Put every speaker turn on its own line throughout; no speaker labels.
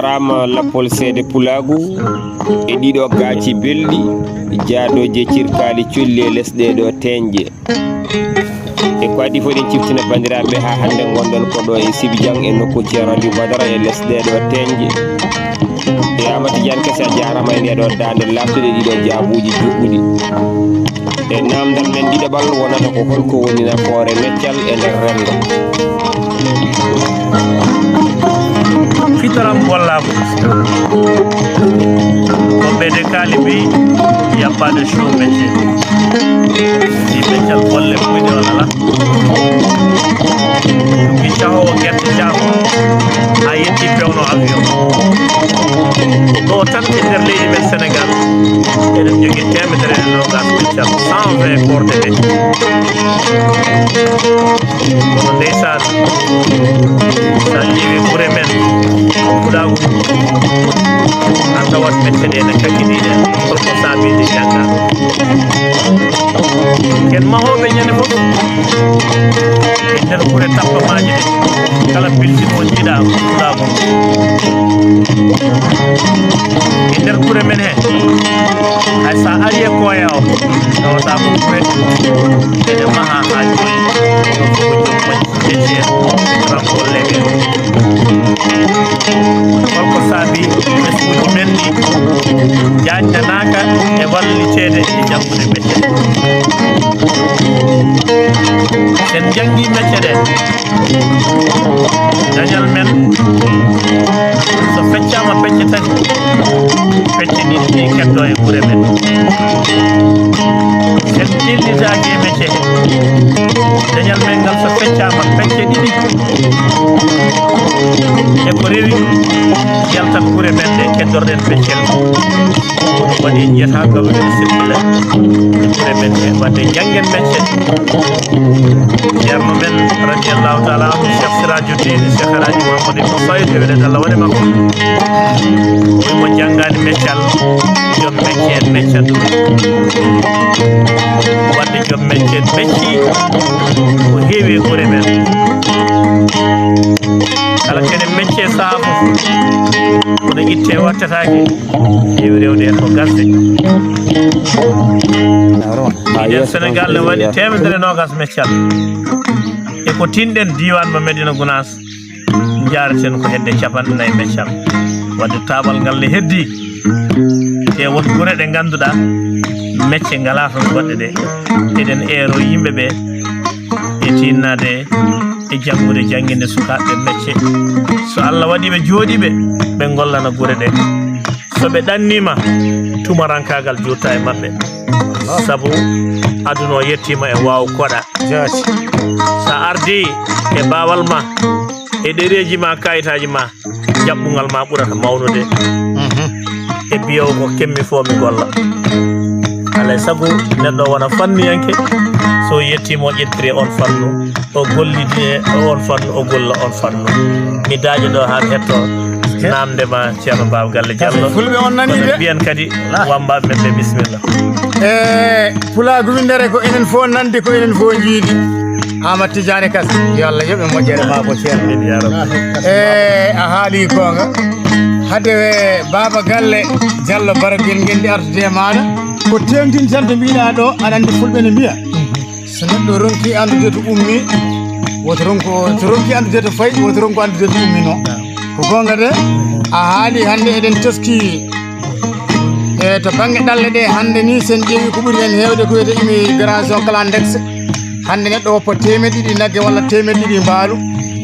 jarama Lappol Seede Pulaagu e ɗiɗo gaaci belɗi jaadoje cirkali culli e lesɗe ɗo teñje e ko adi fof ɗen ciftina bandiraɓe ha hande gonɗon ko ɗo e Sibijang e nokku Ceerno Badara e lesɗe ɗo teñje e Tijjaani Kase a jarama e ndeɗo dande labtuɗe ɗiɗo jaabuji juɓɓuɗi e namdal men ɗiɗaɓal wonata ko holko woni nafoore meccal e nder rendo.
Fitaram Pulaagu Kombe de Kalibi, il n'y a pas de show métier. Si métier le vol les bruits de la qui chao gerte chao a yenti pewno avion do tan interleydi men Sénégal eɗen jogui temedere e nogas métier 120 porte de kono ndeysan sa ƴeewi ɓuure men Pulaagu an tawat métier ɗe ne kakkiɗiɗen holko saabide jangga ken mahoɓe ñande fof e nder ɓuure tappamaji ɗe kala piltin mo jiiɗa Pulaagu e nder ɓuure men he hay sa ari e koya o tawata ko ɓuure ene maha ha joni ɗo koko jom métier rankolleɓe holko saabi ɓesguji men ɗi jaajnanaka e wallitede e janggude métier sen jangi métier ɗe dañal men so feccama pecce tati pecce ɗiɗi ɗi keddo e ɓuure men sen ɗillitaki e métier dañal men ngal so feccama pecce ɗiɗi e ko rewi yaltat ɓuure men ɗe keddorɗen peccel ɗum waɗi jiyata gawɗen circule e ɓuure men ɗe wadde janggen métier ceerno men radiallahu taala anhu Cheikh Sirajuddin Cheikh Alhaji Mouhamadou Ibn Saïd e weɗede Allah waɗe makko wimo janggani métier joom métier en métier ɗum wadde joom métier becci ko heewi e ɓuure men kala kene métier saabu kono itte wattatake heewi rewde en ko gasde iden Sénégal ne waɗi temedere nogas métier e ko tinɗen diwan mo Medina Gounass jareten ko hedde capanɗe nayyi métier wadde tabal ngal ne heddi e won guure ɗe ganduɗa métier ngala toon goɗɗe ɗe eɗen eero yimɓeɓe e tinnade e janggude jangguinde sukaɓe métier so Allah waɗiɓe jooɗiɓe ɓe gollana guure ɗe so ɓe ɗannima tumarankagal jutta e mabɓe sabu aduna o yettima e waw koɗa sa ardi e bawal ma e ɗereji ma kayitaji ma jaɓɓugal ma ɓurata mawnude e biyow ko kemmi fo mi golla alay sago neɗɗo wona fanniyanke so yettima o ƴettiri on fannu o gollidi e on fannu o golla on fannu mi daaƴo ɗo ha hetto namdema ceerno Baba Galle Diallo
fulɓe on nani de
mbiyen kadi wambaɓe men ɓe bisimilla
Pulaagu windere ko enen fof nandi ko enen fof jiidi Amadou Tijjaani Kase yo Allah yoɓe moƴƴere ma ko ceerno a haali gonga hadde Baba Galle Diallo baragel ngel ndi artude maɗa ko tengtin tan to mbiɗa ɗo aɗa andi fulɓe ne mbiya so neɗɗo ronki andude to ummi woto ronki andude to fayi woto ronko andude to ummino ko gonga de a haali hande eɗen teski e to banggue ɗalle ɗe hande ni sen ƴeewi ko ɓuuri hen hewde ko wiyete immigration clandestin hande neɗɗo woppa temeɗe ɗiɗi nagge walla temeɗe ɗiɗi mbaalu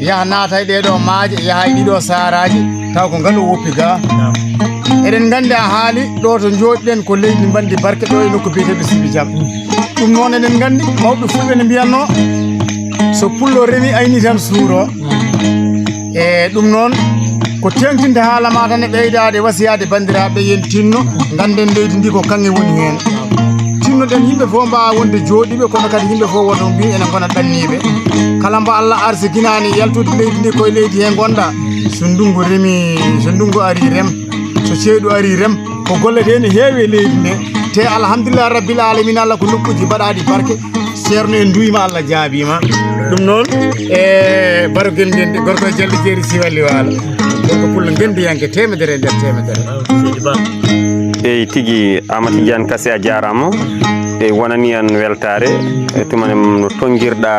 yaha naata e ɗeɗo maaje yaha e ɗiɗo saraji taw ko ngaalu woppi ga eɗen gandi a haali ɗo to jooɗiɗen ko leydi bandi barke ɗo e nokku biyeteɗo Sibijang ɗum noon eɗen gandi mawɓe fulɓe ne mbiyanno so pullo remi ayni tan suuro e ɗum noon ko tengtinde haala ma tan e ɓeydade wasiyade bandiraɓe yen tinno ganden leydi ndi ko kange woni hen tinnoɗen yimɓe fof mbawa wonde jooɗiɓe kono kadi yimɓe fof wono mbi enen gona ɗanniɓe kala mbo Allah arsikinani yaltude leydi ndi koye leydi he gonɗa so ndungu remi so ndungu ari rem so ceeɗu ari rem ko gollete ne heewi e leydi nde te alhamdulillah rabbil alamina Allah ko nokkuji mbaɗaɗi barke ceerno en duyma Allah jaabima ɗum noon e barogel nden gorko jalli jeeri siwalli waalo gorko pullo gendiyanke temedere e nder temedere
eyi tigi Amadou Tidiane Kase a jarama e wonani en weltare e tumanem no tonguirɗa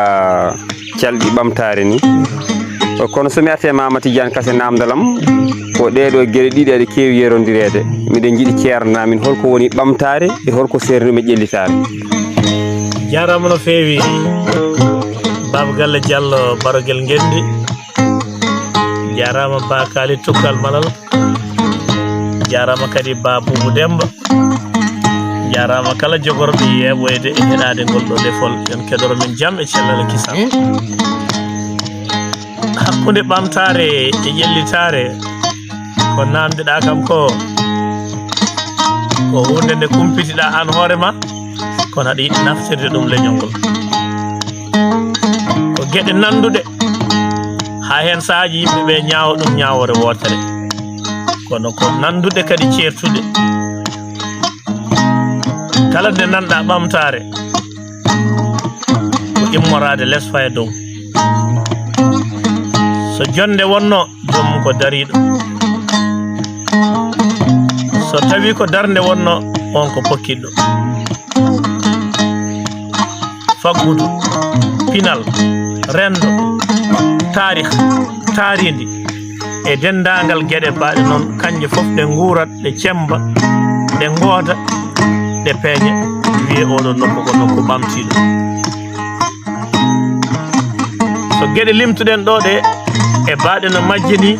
calɗi ɓamtare ni kono somi artema Amadou Tidiane Kase namdalam ko ɗeɗo gueɗe ɗiɗi aɗa kewi yerodirede miɗen jiiɗi ceernamin holko woni ɓamtare e holko sernume ƴellitare.
jarama no feewi baba galle Diallo barogel gendi jarama ba kali tukkal malal jarama kadi ba Boubou Demba jarama kala jogorɓe yeɓoyde e heɗade ngol ɗo defol en keɗoro min jaam e cellal kisan hakkunde ɓamtare e ƴellitare ko namdeɗa kam ko hunde nde kumpitiɗa an hoorema kono aɗa yiɗi naftirde ɗum leñol ngol ko gueɗe nanduɗe ha hen saahaji yimɓeɓe ñaawa ɗum ñawore wotere kono ko nanduɗe kadi certuɗe kala nde nanɗa ɓamtare ko immorade less faye dow so jonde wonno joomum ko dariɗo so tawi ko darde wonno on ko pokkiɗɗo faggudu pinal rendo tarih taaridi e dendagal gueɗe baɗe noon kanje fof ɗe ngurat ɗe cemba ɗe gooda ɗe peeña wiye oɗo nokku ko nokku ɓamtiɗo so gueɗe limtuɗen ɗo ɗe e baɗe no majji ni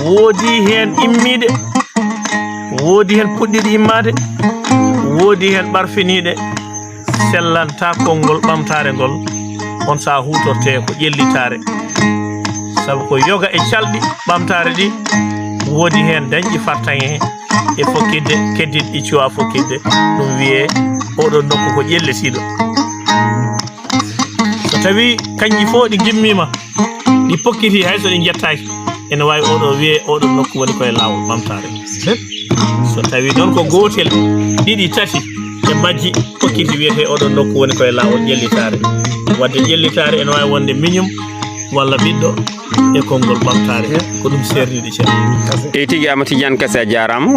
woodi hen immiɗe woodi hen puɗɗiɗe immade woodi hen ɓarfiniɗe sellanta konngol ɓamtare ngol on sa hutorte ko ƴellitare sabu ko yoga e calɗi ɓamtare ɗi woodi hen dañƴi fartaŋe e fokkidde keddiɗ ɗi cuwa fokkidde ɗum wiye oɗo nokku ko ƴellitiɗo so tawi kanƴi fo ɗi gimmima ɗi pokkiti hayso ɗi jettaki ene wawi oɗo wiye oɗo nokku woni koye lawol ɓamtare so tawi noon ko gotel ɗiɗi tati e majji pokkiti wiyete oɗon nokku woni koye lawol ƴellitare wadde ƴellitare ene wawi wonde miñum walla ɓiɗɗo e konngol ɓamtare ko ɗum serniɗi cen
e tigui Amadou Tidiane Kase a jarama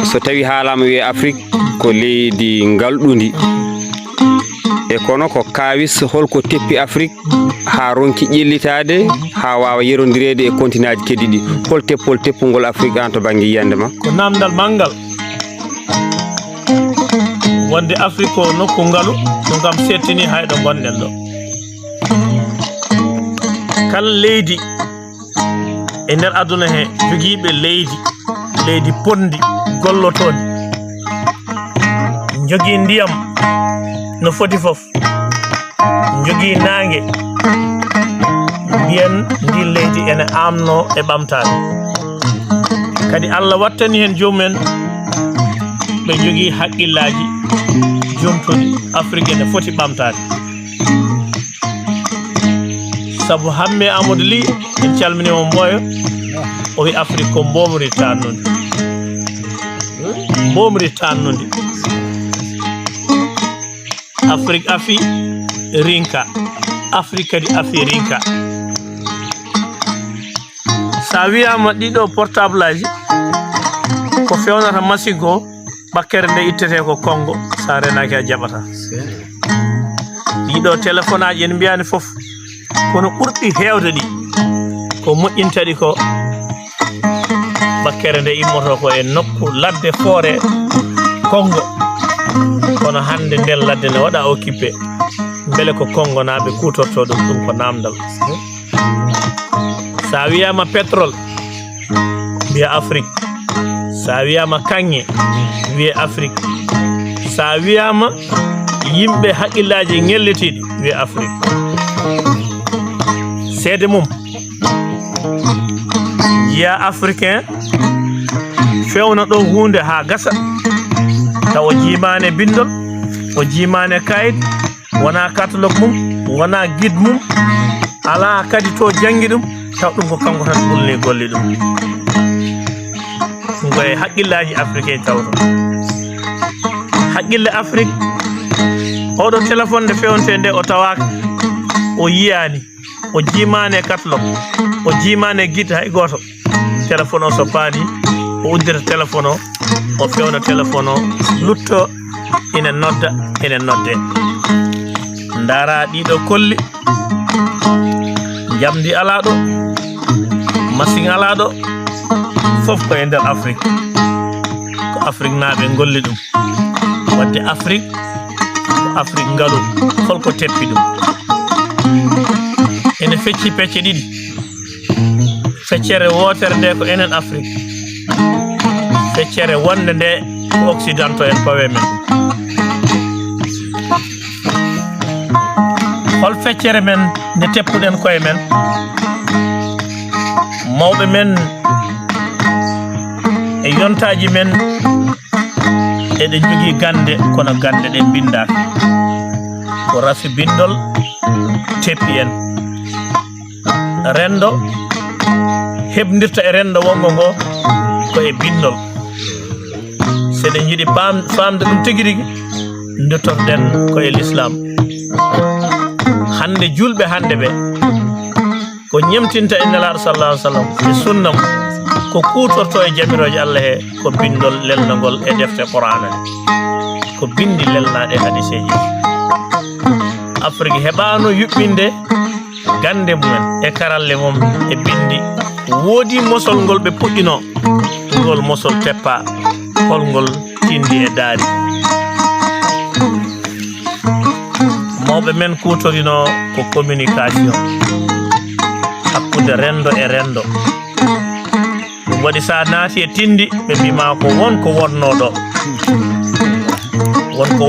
so tawi haalama wiye Afrique ko leydi galɗudi e kono ko kawis holko teppi Afrique ha ronki ƴellitade ha wawa yerodirede e continent aji keddiɗi hol teppol teppugol Afrique an to banggue yiyande ma
ko namdal manggal wonde Afrique ko nokku ngalu ɗum kam settini hayɗo gonɗen ɗo kala leydi e nder aduna he jogiiɓe leydi pondi gollotodi jogii ndiyam no foti fof jogii naange mbiyen ndi leydi ene amno e ɓamtade kadi Allah wattani hen jomumen ɓe jogii haqqillaji jomtuɗi Afrique ene foti ɓamtade sabu hamme Amadou Ly en calminimo Mboyo o wi Afrique ko mbomri tannude Afrique afi rinka Afrique kadi afi rinka sa wiyama ɗiɗo portable aji ko fewnata machine ko ɓakkere nde ittete ko Congo sa renaki a jaɓata ɗiɗo téléphone aji en mbiyani foof kono ɓurɗi hewde ɗi ko moƴƴintaɗi ko bakkere nde immoto ko e nokku ladde foore Congo kono hande nden ladde ne waɗa occupé beele ko Congo naɓe kutorto ɗum ko namdal sa wiyama pétrole wiya Afrique sa wiyama kanŋe wiye Afrique sa wiyama yimɓe haqqillaji ngellitiɗi wiye Afrique seede mum jiya africain fewna ɗo hunde ha gasa taw o jimane bindol o jimane kayit wona catalogue mum wona guide mum ala kadi to jangi ɗum taw ɗum ko kanko tan ɓulni golli ɗum ngoye haqqillaji africain tawto haqqille Afrique oɗo téléphone nde fewnte nde o tawaka o yiyani o jimani e katlok o jimani e guide hay goto téléphone o so paadi o uddita téléphone o fewna téléphone o lutto ina nodda ene nodde ndara ɗiɗo kolli jamdi ala ɗo machine ala ɗo fof ko e nder Afrique ko Afrique naaɓe golli ɗum wadde Afrique ko Afrique ngalu holko teppi ɗum ene fecci pecce ɗiɗi feccere wotere nde ko enen Afrique feccere wonde nde ko occidentaux en pawe men hol feccere men nde teppuɗen koye men mawɓe men e yontaji men eɗen jogui gande kono gande ɗe bindaka ko rafi bindol teppi en rendo heɓdirta e rendo wongo ngo ko e bindol seɗen jiiɗi famde ɗum tigui rigui duttorɗen ko e l'islam hande julɓe hande ɓe ko ñemtinta e nelaɗo sallallahu alaihi wasallam e sunnam ko kutorto e jamiroje Allah he ko bindol lelnagol e defte Qur'ana ko bindi lelnaɗe hadiseji Afrique heɓano yuɓɓinde gande mumen e karalle mum e bindi woodi mosol ngol ɓe puɗɗino ngol mosol teppa holngol tindi e daari mawɓe men kutorino ko communication hakkunde rendo e rendo ɗum waɗi sa naati e tindi ɓe mbima ko wonko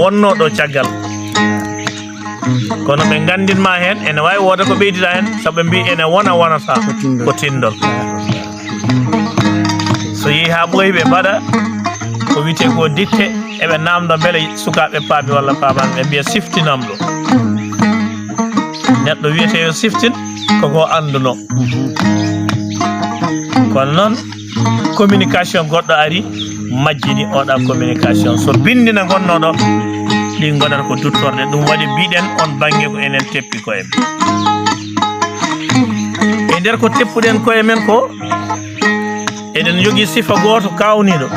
wonnoɗo caggal kono ɓe gandinma hen ene wawi wooda ko ɓeydita hen saabu ɓe mbi ene wonata ko tindol so yeehi ha ɓooyi ɓe mbaɗa ko wiyete ko dicté eɓe namdo beele sukaɓe paami walla paamani ɓe mbiya siftinamɗo neɗɗo wiyete yo siftin koko anduno kono noon communication goɗɗo ari majjini oɗa communication so bindina gonnoɗo ɗi gonata ko duttorde ɗum waɗi mbiɗen on banggue ko enen teppi koye men e nder ko teppuɗen koye men ko eɗen jogui sifa goto kawniɗo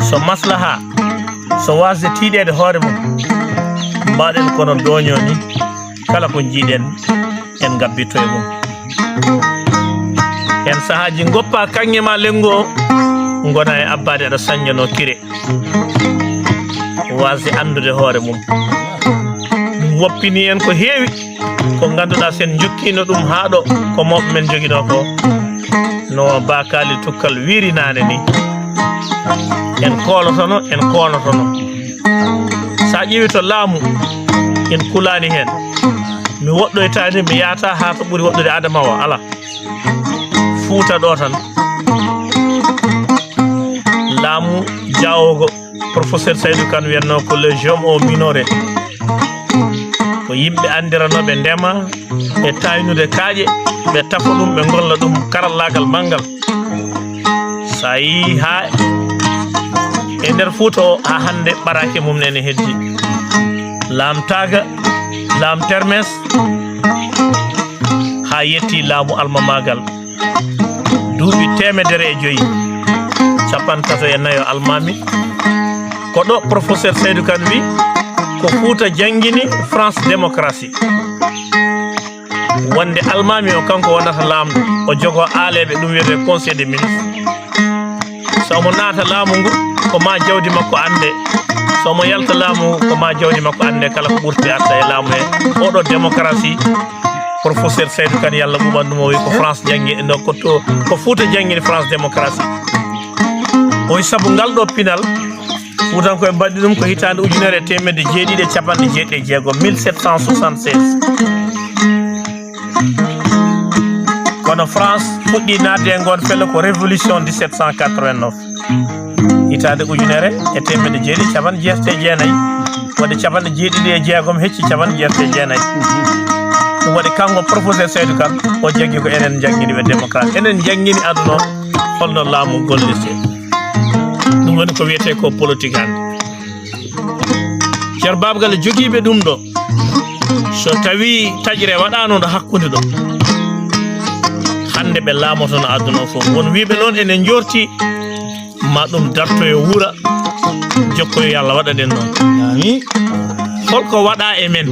so maslaha so wasde tiiɗede hoore mum mbaɗen kono doño ni kala ko jiiɗen en gabbito e mum en sahaji goppa kanŋe ma lenggu o gona e abbade aɗa sañjano kire wasde andude hoore mum ɗum woppini en ko heewi ko ganduɗa sen jokkino ɗum haɗo ko mawɓe men joguino ko no bakali tukkal wirinane ni en kolotono sa ƴeewi to laamu en kulani hen mi woɗɗoytani mi yaata ha to ɓuuri woɗɗude adama o ala Fuuta ɗo tan laamu jawogo professeur Saydou Kane wiyatno ko le jom au minoré ko yimɓe andiranoɓe ndema e taynude kaaƴe ɓe tafa ɗum ɓe golla ɗum karallagal manggal sa yi ha e nder Fuuta o ha hande ɓarake mum nene heddi laamtaga laam termes ha yetti laamu almamagal duuɓi 150 54 almami ko ɗo professeur Seydou Kane wi ko Fuuta jangguini France démocratie wonde almami o kanko wonata lamɗo o jogo aaleɓe ɗum wiyete conseil des ministres somo naata laamu ngu ko ma jawdi makko ande somo yalta laamu ko ma jawdi makko ande kala ko ɓurti arta e laamu he oɗo démocratie professeur Seydou Kane yalla ɓuɓanɗum o wi ko France janggi no ko Fuuta jangguini France démocratie o wi saabu ngal ɗo pinal Fuutankoɓe mbaɗi ɗum ko hitande 1776 1776 kono France fuɗɗi naatde e ngon felle ko révolution 1789 hitande 1776 wadde 76 hecci 76 ɗum waɗi kanko professeur Seydou Kane o janggi ko enen jangguini ɓe démocrate enen jangguini aduna holno laamu gollirte ɗum woni ko wiyete ko politique hande ceer babgal jogiiɓe ɗum ɗo so tawi taƴre waɗano ɗo hakkunde ɗo hande ɓe laamotono aduna o fof won wiɓe noon enen jorti ma ɗum dartoyo wuura jokkoyo yo Allah waɗa ɗen noon holko waɗa e men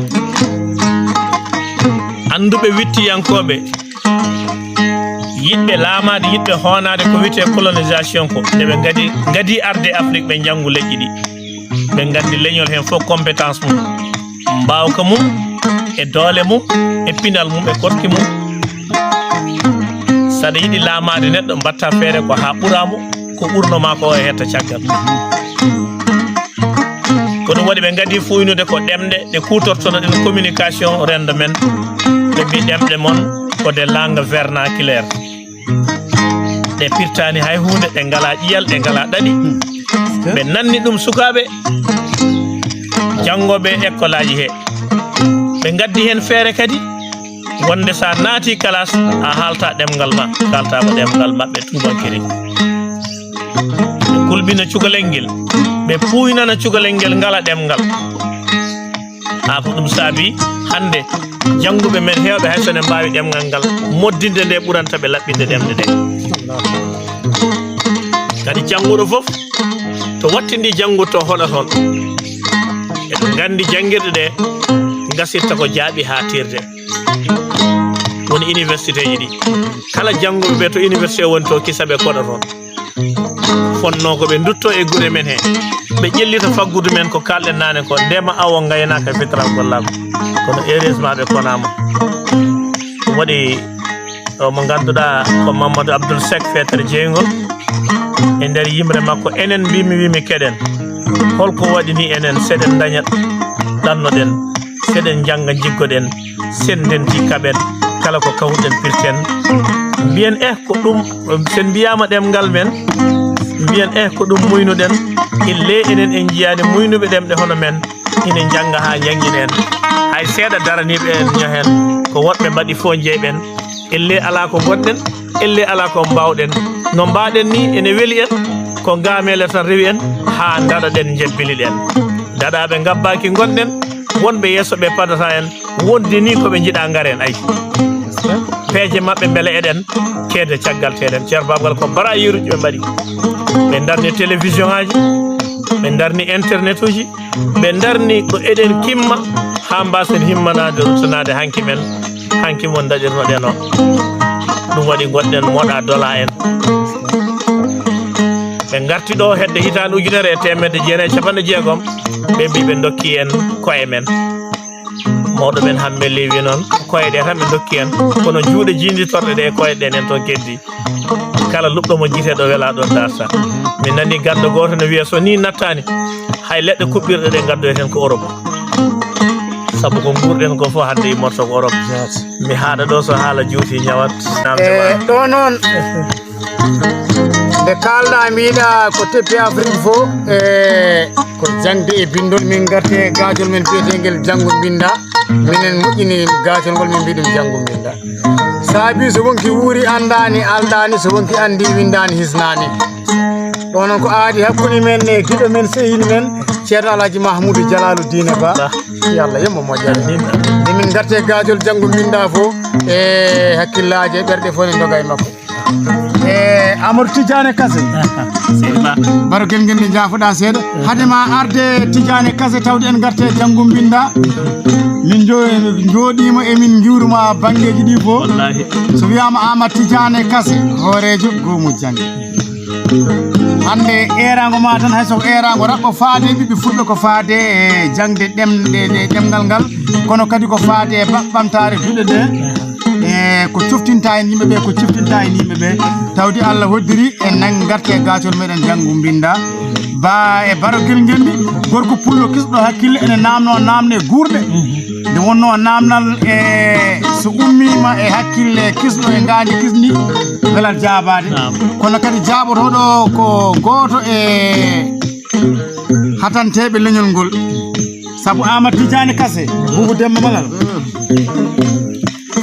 anduɓe wittiyankoɓe yiɗɓe laamade yiɗɓe hoonade ko wiyete colonisation ko nde ɓe gadi arde Afrique ɓe janngu leƴƴi ɗi ɓe gandi leñol hen fof compétence mum mbawka mum e doole mum e pinal mum e korki mum saɗa yiɗi laamade neɗɗo mbatta feere ko ha ɓuramo ko ɓurnoma ko o hetta caggal ko ɗum waɗi ɓe gadi fuynude ko ɗemɗe ɗe kutortono ɗen communication rendo men ɓe mbi ɗemɗe mon ko des langues vernaculaire ɗe pirtani hay hunde ɗe ngala ƴiyal ɗe ngala ɗaɗi ɓe nanni ɗum sukaɓe jangoɓe école aji he ɓe gaddi hen feere kadi wonde sa naati classe a haalta ɗemgal ma kaltama ɗemgal maɓɓe tubankiri ɓe kulɓina cukalel ngel ɓe puynana cukalel ngel ngala ɗemgal ha ko ɗum saabi hande janguɓe men hewɓe hay sone mbawi ɗemgal ngal moddinde nde ɓuranta ɓe laɓɓinde ɗemde nde kadi janguɗo foof to wattindi jangguto hoɗotol eɗen gandi janguirɗe ɗe gasirta ko jaaɓi ha tirde woni université ji ɗi kala janguɓe ɓe to université woni to kisaɓe koɗo toon fonno ko ɓe dutto e guure men he ɓe ƴellita faggudu men ko kalɗen nane ko ndema awo gaynaka fitral gollago kono heureusement ɓe konama ɗum waɗi o mo ganduɗa ko Mamadou Abdoul Seck fetere jeygol e nder yimre makko enen wimi keɗen holko waɗi ni enen seɗen dañat ɗannoɗen seɗen jangga jiggoɗen senden jikkaɓen kala ko kawɗen pirten mbiyen ko ɗum sen mbiyama ɗemgal men mbiyen ko ɗum muynuɗen ille enen en jiyani muynuɓe ɗemɗe hono men ina jangga ha jangguinen hay seeɗa daraniɓe en ñohen ko woɗɓe mbaɗi fo jeyɓen elle ala ko gonɗen elle ala ko mbawɗen no mbaɗen ni ene weeli en ko gamele tan rewi en ha daɗaɗen jebbili ɗen daɗaɓe gabbaki gonɗen wonɓe yesso ɓe padata en wondi ni koɓe jiiɗa garen ay peeje mabɓe beele eɗen keede caggal teɗen ceer babgal ko bara yiruji ɓe mbaɗi ɓe darni télévision aji ɓe darni internet uji ɓe darni ko eɗen kimma ha mbasen himmanade rutanade hanki men hanki mon daƴirnoɗen o ɗum waɗi goɗɗen moɗa dola en ɓe garti ɗo hedde hitande ujunere e temedde jeenayyi e capanɗe jeegom ɓe mbi ɓe dokki en koye men mawɗo men hamɓe lewi noon koye ɗe tan ɓe dokki en kono juuɗe jinditorɗe ɗe koye ɗen en toon keddi kala luɓɗo mo jiiteɗo wela ɗon darta min nani gaddo goto ne wiya so ni nattani hay leɗɗe kuɓɓirɗe ɗe gaddoyten ko Europe saabu ko gurɗen ko fof hande immorto ko Europe mi haɗa ɗo so haala juuti ñawat
ɗo noon nde kalɗa miiɗa ko teppi Afrique fo ko jangde e bindol min garte gajol men biyetegel janggo binda minen moƴƴini gajol ngol min mbi ɗum janggo binda saabi so wonki wuuri andani aldani so wonki andi windani hisnani ɗo noon ko aadi hakkude men e giɗo men sehil men ceerno Alhaji Mahmoudou Jalaluddine Ba yo Allah yemmo moƴƴere min garte gajol janggo binda fo e hakkillaji e ɓerɗe fof ne doga e makko Amadou Tijjaani Kase baro gel ngel ne jaafoɗa seeɗa hadema arde Tijjaani Kase tawde en garte janggo binda min jooɗima emin juuruma banggueji ɗi fof so wiyama Amadou Tijjaani Kase hoorejo goomu jangge hande erago ma tan hay soko erago raɓɓo faade ɓiɓɓe fulɓe ko faade e jangde ɗemgal ngal kono kadi ko faade e ɓamtare duɗe ɗe ko coftinta en yimɓeɓe ko coftinta en yimɓeɓe tawde Allah hoddiri en garte gacol meɗen janggo binda ba e barogel ngelni gorko pullo kisɗo hakkille ene namno namne gurde nde wonno namnal e so ummima e hakkille kisɗo e gandi kisni welat jaabade kono kadi jaaɓotoɗo ko goto e hatanteɓe leñol ngol saabu Amadou Tijjaani Kase Boubou Demba Malal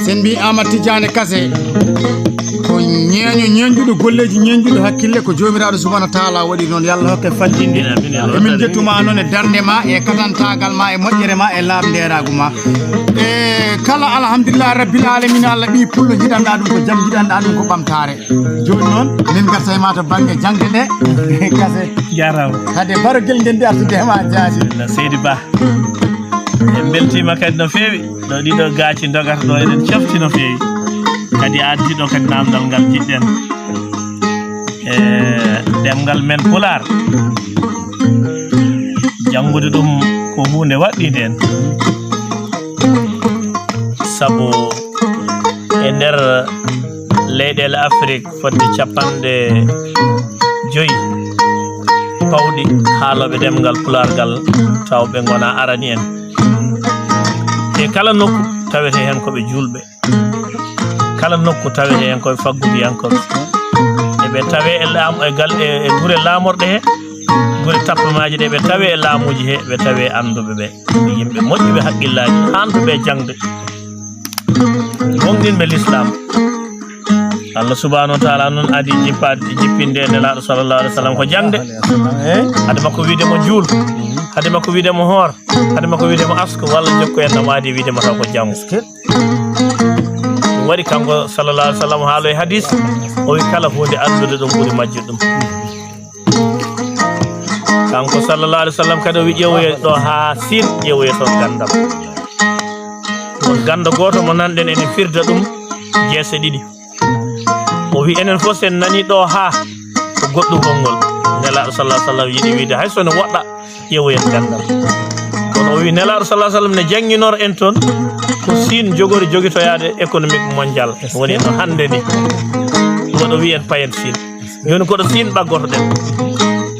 sen mbi Amadou Tijjaani Kase ko ñeñuɗo golleji ñeñuɗo hakkille ko jomiraɗo subhanahu wa taala waɗi noon yallah hokke fallinde emin jettuma noon e darde ma e katantagal ma e moƴƴere ma e laamderagu ma e kala alhamdulillah rabbil alamin Allah ɓi pullo jiɗanɗa ɗum ko jaam jiɗanɗa ɗum ko ɓamtare joni noon min garta e ma to banggue jangde nde Kase
jarama
hade barogel nden nde artude hema jaasi
Seydi Ba en beltima kadi no feewi ɗo ɗiɗo gaaci dogata ɗo eɗen cofti no feewi kadi addi ɗo kadi namdal ngal jiɗɗen e ɗemgal men Pular janngude ɗum ko hunde waɗɗide en sabu e nder leyɗele Afrique fodde 50 pawɗi haaloɓe ɗemgal Pulargal taw ɓe gona arani en e kala nokku tawete hen koɓe julɓe kala nokku tawete hen koɓe faggudiyankoɓe eɓe tawe e gure laamorɗe he gure tappamaji ɗe ɓe tawe e laamuji he ɓe tawe anduɓe ɓe yimɓe moƴƴuɓe haqqillaji handuɓe jangde gonɗinɓe l'islam Allah subhanahu wa ta'ala noon adi jippinde nelaɗo sallallahu alaihi wasallam ko jangde hade makko wiidemo juul hade makko wiidemo hoor hade makko wiidemo asko walla jokko en no maadi wiidemo taw ko jango ɗum waɗi kanko sallallahu alaihi wasallam haalo e hadis o wi kala hunde andude ɗum ɓuuri majjude ɗum kanko sallallahu alaihi wasallam kadi o wi ƴeewoye ɗo ha Siin ƴeewoye toon gandam on ganda goto mo nanɗen ene firda ɗum jeese ɗiɗi o wi enen fof sen nani ɗo ha ko goɗɗugol ngol nelaɗo sallallahu alaihi wasallam yiɗi wiide hay sono woɗɗa ƴeewoyen gandam kono o wi nelaɗo sallallahu alaihi wasallam ne jangginor en toon ko Siin joguitoyade économique mondial woni no hande ni ɗum o wi en payen Siin joni koɗo Siin ɓaggoto ɗen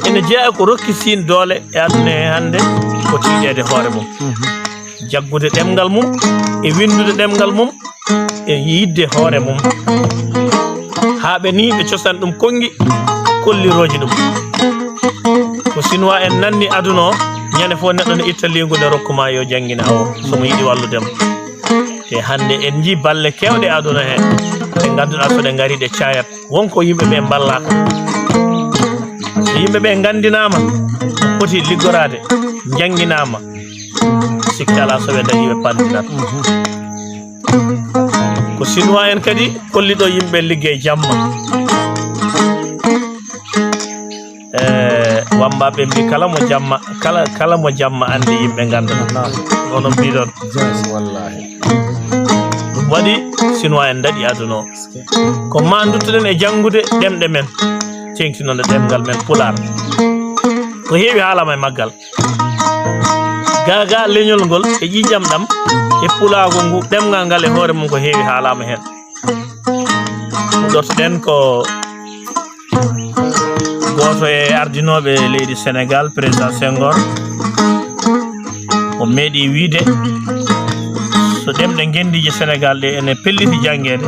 ene jeeya ko rokki Siin doole e aduna he hande ko tiiɗede hoore mum jaggude ɗemgal mum e windude ɗemgal mum e yidde hoore mum haa ɓe ni ɓe cosan ɗum kongi kolliroji ɗum ko Chinois en nanni aduna o ñande fof neɗɗo ne itta lingude rokkuma yo janngina o somo yiɗi walludemo te hande en ji balle kewɗe aduna he ɗe ngannduɗa so ɗe ngari ɗe cayat wonko yimɓe ɓe ballaka so yimɓe ɓe gandinama poti liggorade jangginama sikki ala soɓe dañi ɓe pandinat ko Chinois en kadi kolliɗo yimɓe liggey jamma wambaɓe mbi kala mo jamma andi yimɓe gandana ono mbiɗon wallahi ɗum waɗi Chinois en daɗi aduna o ko ma duttoɗen e janggude ɗemɗe men tengtinode ɗemgal men Pular ko heewi haalama e maggal gaga leñol ngol e ƴiƴam ɗam e Pulaagu ngu ɗemgal ngal e hoore mum ko heewi haalama hen ɗotoɗen ko goto e ardinoɓe leydi Sénégal président Senghor o meeɗi wiide so ɗemɗe gendiji Sénégal ɗe ene pelliti jangguede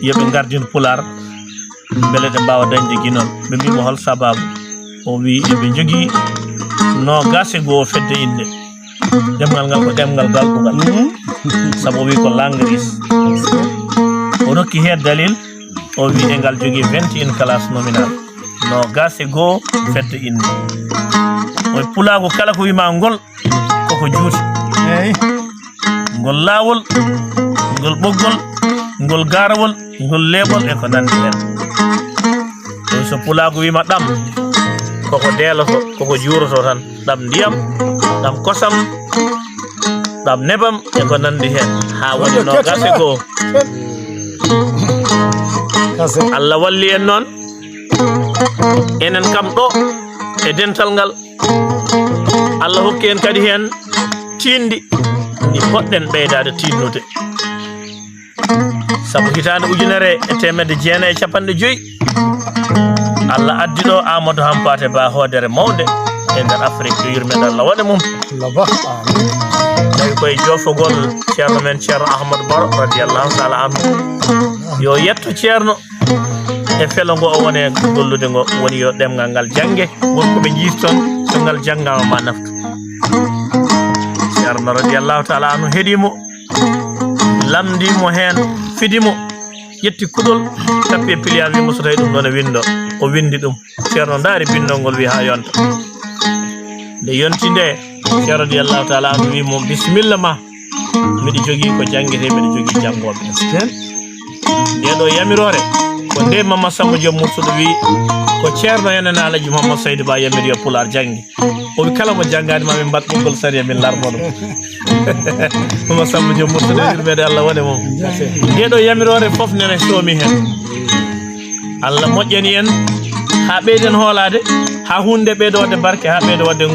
yoɓe gardin Pular beele ɗe mbawa dañde guinol ɓe mbimo hol sababu o wi eɓe jogui no gase goo fedde inde ɗemgal ngal ko ɗemgal galɗugal saabu o wi ko langris o rokki he dalil o wi e ngal jogui 21 classe nominal no gase goo fedde inde o Pulaagu kala ko wima ngol koko juuti ngol laawol ngol ɓoggol ngol garawol ngol leeɓol e ko nandi hen so Pulaagu wima ɗam koko deeloto koko juuroto tan ɗam ndiyam ɗam kosam ɗam nebam e ko nandi hen ha woni no gase goo Allah walli en noon enen kam ɗo e dental ngal Allah hokki en kadi hen tindi ɗi poɗɗen ɓeydade tinnude sabu hitande 1950 Allah addi ɗo Amadou Hampate Ba hoodere mawde e nder Afrique yo yurmede Allah waɗe mum tawi koye jofogol ceerno men ceerno Ahmadou Baro radiallahu taala anhu yo yetto ceerno e felo ngo o woni gollude ngo woni yo ɗemgal ngal jangge wonko ɓe jiiti toon so ngal janggama ma naftu ceerno radiallahu taala anhu heeɗimo lamdimo hen fidimo ƴetti kuɗol tappi e piliyal wi muso tawi ɗum ɗon e windo o windi ɗum ceerno ndaari bindol ngol wi ha yonta nde yonti nde ceerno radiyallahu taala anu wimo bisimilla ma miɗi jogui ko jangguete miɗi jogui jangoɓe ndeɗo yamirore ko nde Mamma Samba Diom Mursuɗo wi ko ceerno enen alaji Mouhamadou Saydou Ba yamiri yo Pulaar janggi o wi kala mo janggani ma min mbaɗ ɓoggol sariya min larmo ɗum Mamma Samba Diom Mursuɗo yurmede Allah wone mom ndeɗo yamirore foof nene soomi hen Allah moƴƴani en ha ɓeyden hoolade ha hunde ɓeydo wadde barke ha ɓeydo wadde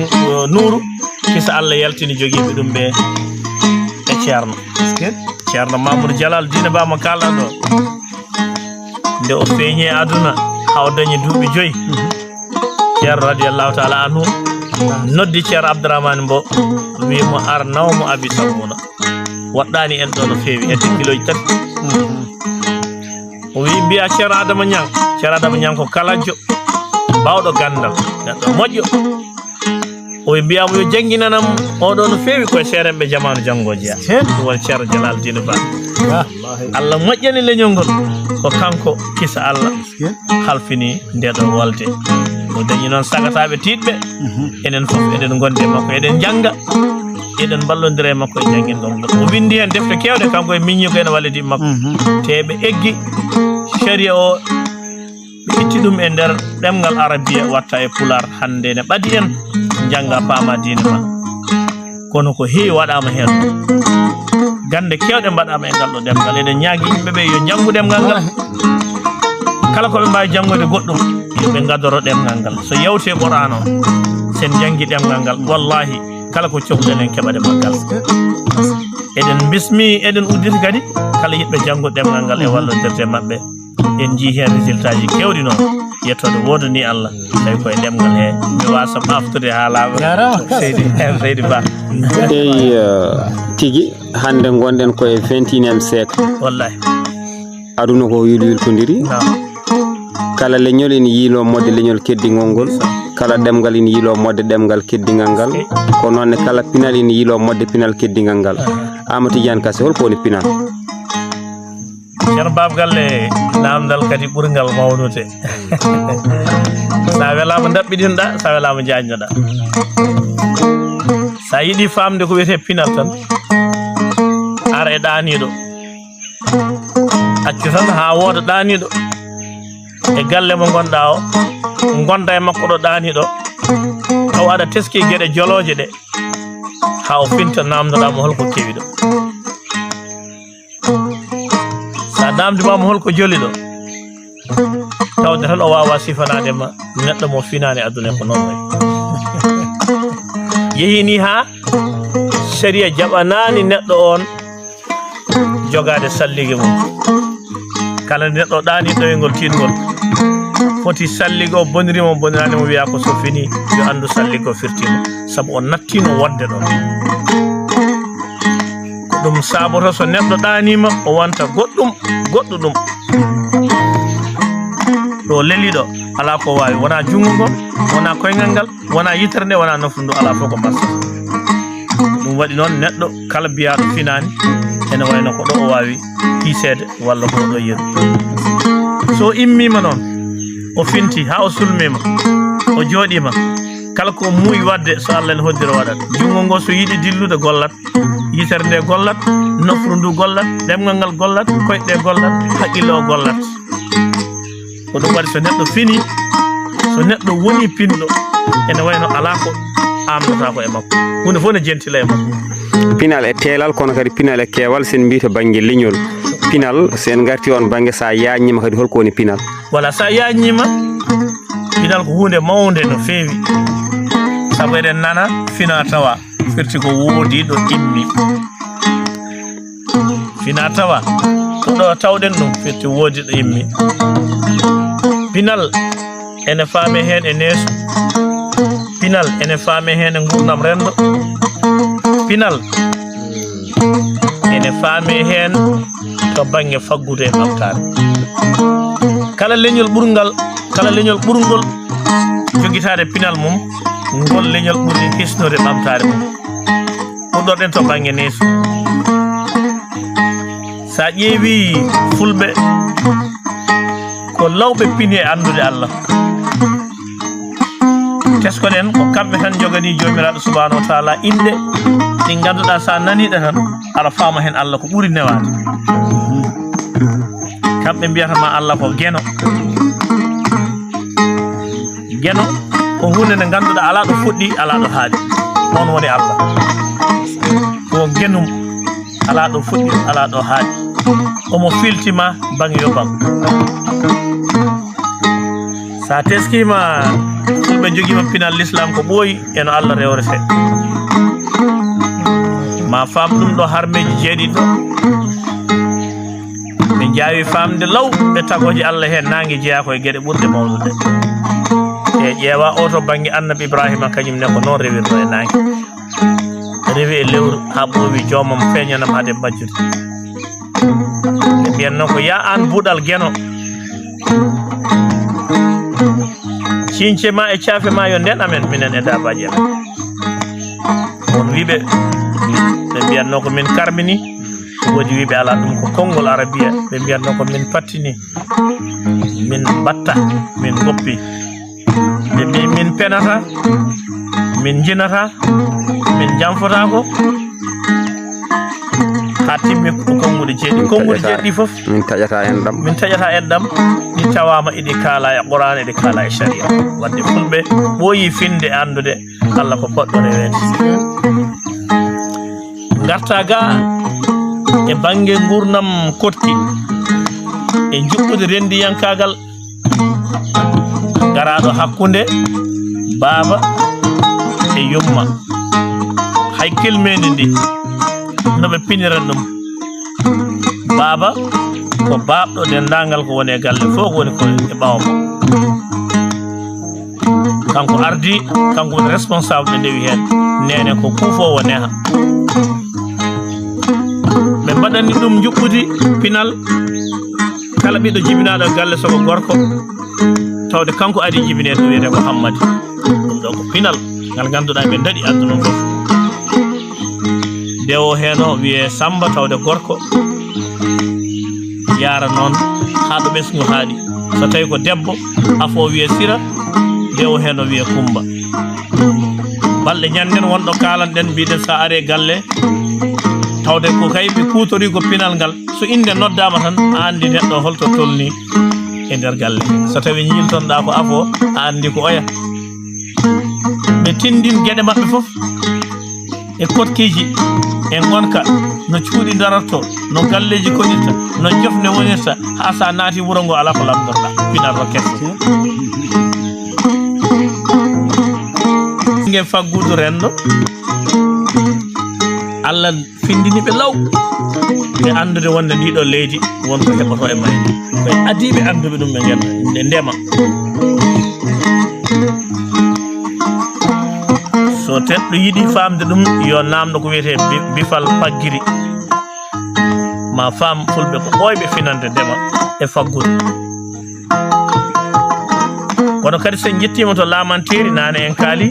nuuru kisa Allah yaltini joguiɓe ɗum ɓe e ceerno ceerno Mamoudou Dialal dina bama kalɗan ɗo nde o feeñi e aduna ha o dañi duuɓi 5 ceerno radiyallahu taala anhu noddi ceerno Abdourahmane Mbo wimo ar nawmo abi sammuna waɗɗani en ɗo no feewi hedde kiloji 3 o wi mbiya ceerno Adama Niang ko kalajo bawɗo gandal neɗɗo moƴƴo o wi mbiyamo yo jangguinanam oɗo no feewi koye seerenɓe jamanu janggoji ya ɗum woni ceerno Jalal Dine Ba Allah moƴƴani leñol ngol ko kanko kisa Allah halfini ndeɗo wolde o dañi noon sagataɓe tiɗɓe enen foof eɗen gonde makko eɗen jangga eɗen ballodira e makko e jangguingol ngol o windi hen defte kewɗe kanko e miññiko ene wallidi makko teɓe eggi sharia o ɓe itti ɗum e nder ɗemgal arabia watta e pular hande ne ɓaadi en jangga paama diine ma kono ko heewi waɗama hen gande kewɗe mbaɗama e ngal ɗo ɗemgal eɗen ñaagui yimɓeɓe yo janggu ɗemgal ngal kala koɓe mbawi janggoyde goɗɗum yoɓe gadoro ɗemgal ngal so yawte Qur'an o sen janggui ɗemgal ngal wallahi kala ko cohluɗen en keɓa ɗemgal ngal eɗen bismi eɗen udditi kadi kala yiɗɓe janggude ɗemgal ngal e wallodirde mabɓe en jii hen résultat ji kewɗi noon yettode wodani Allah tawi koye ɗemgal he mi wasa ɓaftude ha laaɓa Seydi Ba
eyi tigui hande gonɗen koye 21e siècle
wallahi
aduna ko wilwilkodiri kala leñol ene yiilo modde leñol keddingol ngol kala ɗemgal ene yiilo modde ɗemgal keddigal ngal ko noonne kala pinal ene yiilo modde pinal keddigal ngal Ama Tijjaani Kase holko woni pinal
ceerno babgalle namdal kadi ɓurgal mawnude sa welama daɓɓiɗinɗa sa welama jañnoɗa sa yiiɗi famde ko wiyete pinal tan ara e ɗaniɗo accu tan ha wooda ɗaniɗo e galle mo gonɗa o gonda e makko ɗo ɗaniɗo taw aɗa teski gueɗe joloje ɗe ha o finta namdoɗamo holko kewi ɗo sa namdimama holko joli ɗo tawde tan o wawa sifanadema neɗɗo mo finani aduna ko noon way yehini ha sharia jaɓanani neɗɗo on jogade sallige mum kala neɗɗo ɗani ɗoyngol tiɗgol foti salligo o bonirimo boniranimo wiya ko so fini yo andu salligo firtimo saabu o nattino wodde ɗon ko ɗum saboto so neɗɗo ɗanima o wonta goɗɗum goɗɗo ɗum ɗo leliɗo ala ko wawi wona jungo ngol wona koyngal ngal wona yitere nde wona nofru ndu ala fof ko mbassa ɗum waɗi noon neɗɗo kala biyaɗo finani ene wayno ko ɗo o wawi hiisede walla ko ɗo yeru so immima noon o finti ha o sulmima o jooɗima kala ko muuyi wadde so Allah ene hoddira waɗat jungo ngo so yiiɗi dillude gollat yitere nde gollat nofru ndu gollat ɗemgal ngal gollat koyɗe gollat haqqille o gollat ko ɗum waɗi so neɗɗo fini so neɗɗo woni pinɗo ene wayno ala ko amnata ko e makko hunde fof ne jentila e makko
pinal e teelal kono kadi pinal e keewal sen mbi to banggue leñol pinal sen garti on banggue sa yañima kadi holko woni pinal
voilà sa yañima pinal ko hunde mawde no feewi saabu eɗen nana fina tawa firti ko woodi ɗo immi fina tawa ko ɗo tawɗen ɗum firti woodi ɗo immi pinal ene faame hen e neeso pinal ene faame hen e gurdam rendo pinal ene faame hen to banggue faggudu e ɓamtare kala leñol ɓurgol joguitade pinal mum ngol leñol ɓuri hisnude ɓamtare mum ɓurɗorɗen to banggue neeso sa sa ƴeewi fulɓe ko lawɓe pini e andude Allah teskoɗen ko kamɓe tan jogani jomiraɗo subhanahu wa taala inde ɗi ganduɗa sa naniɗe tan aɗa faama hen Allah ko ɓuuri newade kamɓe mbiyatama Allah ko geno geno ko hunde nde ganduɗa ala ɗo fuɗɗi ala ɗo haaɗi on woni Allah ko genum ala ɗo fuɗɗi ala ɗo haaɗi omo filtima bang yo bang sa teskima fulɓe joguima pinal l'islam ko ɓooyi eno Allah rewrete ma faam ɗum ɗo harmeji jeeɗiɗo ɓe jaawi famde law ɓe tagoji Allah hen nangue jeeya koye gueɗe ɓurde mawnude e ƴeewa o to banggue annabi Ibrahima kañumne ko noon rewirno e nangue rewi e lewru ha ɓoowi joomam feeñanam haade majjude ɓe mbiyanno ko ya an buuɗal geno ciñce ma e caafe ma yo nden amen minen e dabaji amen on wiɓe ɓe mbiyatno ko min karmini woodi wiɓe ala ɗum ko konngol arabia ɓe mbiyatno ko min pattini min batta min goppi ɓe mbi min penata min jinata min jamfotako ha timmi ko kongude jeeɗi fof
min taƴata en ɗam ɗi
tawama eɗi kaala e qur'an eɗi kaala e sharia wadde fulɓe ɓooyi finde e andude Allah ko poɗɗo rewede garta ga e banggue gurnam kotki e juɓɓude rendiyankagal garaɗo hakkunde baaba e yumma hay kelmedi ndi noɓe piniran ɗum baaba ko babɗo dendagal ko woni e galle fof ko woni ko e ɓawma kanko ardi kanko woni responsable ɓe ndewi hen nene ko kuufowo neha ɓe mbaɗani ɗum juɓɓudi pinal kala ɓiɗɗo jibinaɗo galle soko gorko tawde kanko adi jibine to wiyete Mouhammadi ɗum ɗo ko pinal ngal ganduɗa ɓe daɗi aduna fof dewo heno wiye Samba tawde gorko yara noon ha ɗo ɓesgu haaɗi so tawi ko debbo afo wiye Sira dewo heno wiye Kumba balɗe ñanden wonɗo kalanɗen mbiɗen sa are galle tawde ko kay ɓe kutori ko pinal ngal so inde noddama tan a andi neɗɗo holto tolni e nder galle so tawi ñiltonɗa ko afo a andi ko oya ɓe tindin gueɗe mabɓe fof e kotkiji e gonka no cuuɗi darorto no galleji koɗirta no jofne wonirta ha sa naati wuro ngo ala ko lamdorɗa pinal ro kesse nge faggudu rendo Allah findini ɓe law ɓe andude wonde ndiɗo leydi wonko heɓoto e mayde koye adiɓe anduɓe ɗum ɓe genda nde ndema so teɗɗo yiɗi famde ɗum yo namdo ko wiyete bifal paggiri ma fam fulɓe ko ɓooyɓe finande ndema e faggudu kono kadi sen jettima to lamanteri nane en kaali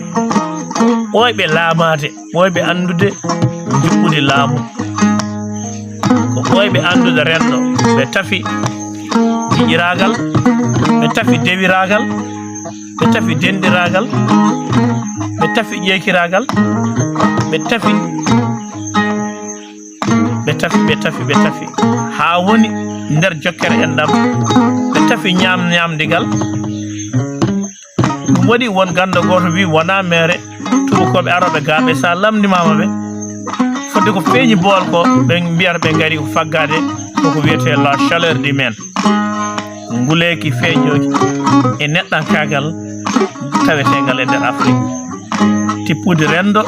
ɓooyɓe laamade ɓooyɓe andude juɓɓude laamu ko ɓooyɓe andude rendo ɓe tafi jiƴiragal ɓe tafi dewiragal ɓe tafi dendiragal ɓe tafi ƴeekiragal ɓe tafi ha woni nder jokkere en ɗam ɓe tafi ñamdigal ɗum waɗi won ganda goto wi wona mere tubakoɓe aroɓe gaɓe sa lamdimama ɓe fodde ko feeñi bool ko ɓe mbiyata ɓe gari ko faggade koko wiyete la chaleur d'humaine nguleki feeñoki e neɗɗankagal tawetegal e nder Afrique tippude rendo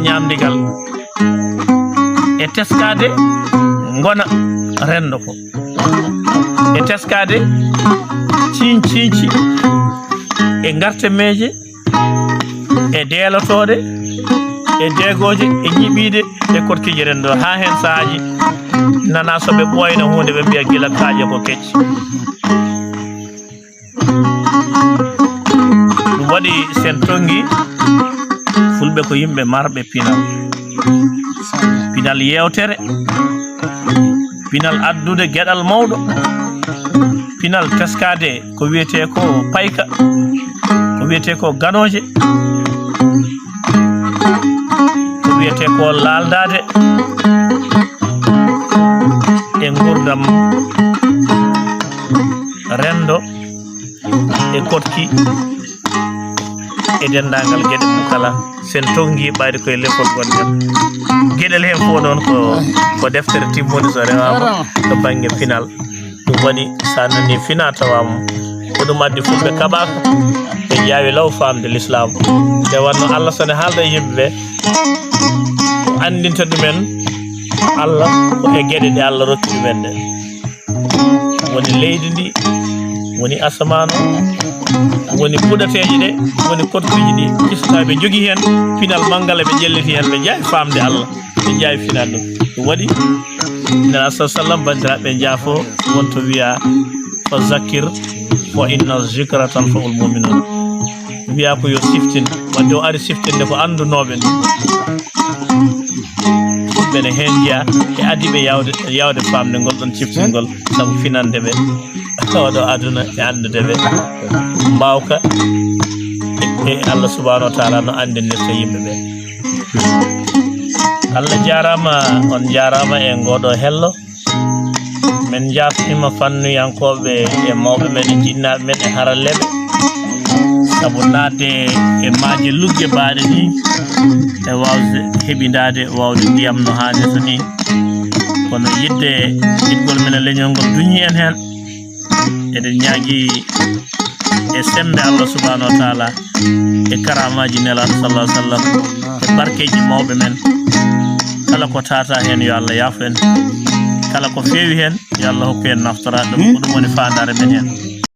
ñamdigal e teskade gona rendo ko e teskade ciñci e gartemeje e deelotode e deegoje e ñiɓide e kotkiji rendo ha hen saaji nana soɓe ɓooyna hunde ɓe mbiya gila kaaje ko kecci ɗum waɗi sen tongi fulɓe ko yimɓe marɓe pinal yeewtere pinal addude geɗal mawɗo pinal teskade ko wiyete ko payka ko wiyete ko ganoje ko wiyete ko laaldade e gurdam rendo e kotki e dendagal gueɗe mum kala sen tongi ɓayde koye leppol gonɗen gueɗel hen fof noon ko deftere timmude so rewama to banggue pinal ɗum waɗi sa nani fina tawama ko ɗum addi fulɓe kaɓaka ɓe ƴawi law famde l'islam nde wanno Allah sone haalda e yimɓeɓe andinta ɗumen Allah ko e gueɗe ɗe Allah rokki ɗumen ɗe woni leydi ndi woni asamanu woni puɗateje ɗe woni kottuji ɗi kisotaɓe ɓe jogui hen pinal manggal ɓe ƴelliti hen ɓe jaawi famde Allah ɓe jaawi final ɗum waɗi nana sa sallam bandiraɓe jaafo wonto wiya fa zakir fa inna zicra tan fa ul muminun wiya ko yo siftin wadde o ari siftinde ko andunoɓe ɓene hen jeeya e adiɓe yawde famde ngol ɗon ciftingol saabu finande ɓe oɗo aduna e andude ɓe mbawka e Allah subahanahu wa taala no andinirta yimɓe ɓe Allah jarama on jarama e ngoɗo hello min jafnima fannuyankoɓe e mawɓe men e jinnaɓe men e haralleɓe saabu nadde e maaje lugge mbaɗe ni e wawde heɓidade wawde ndiyam no hannirta ni kono yidde yiɗgol men e leñol ngol duñi en hen eɗen ñaagui e sembe Allah subahanahu wa taala e karamaji nelaɗo sallah sallam e barkeji mawɓe men kala ko tata hen yo Allah yaafo en kala ko feewi hen yo Allah hokku en naftora ɗum ko ɗum woni fandare men hen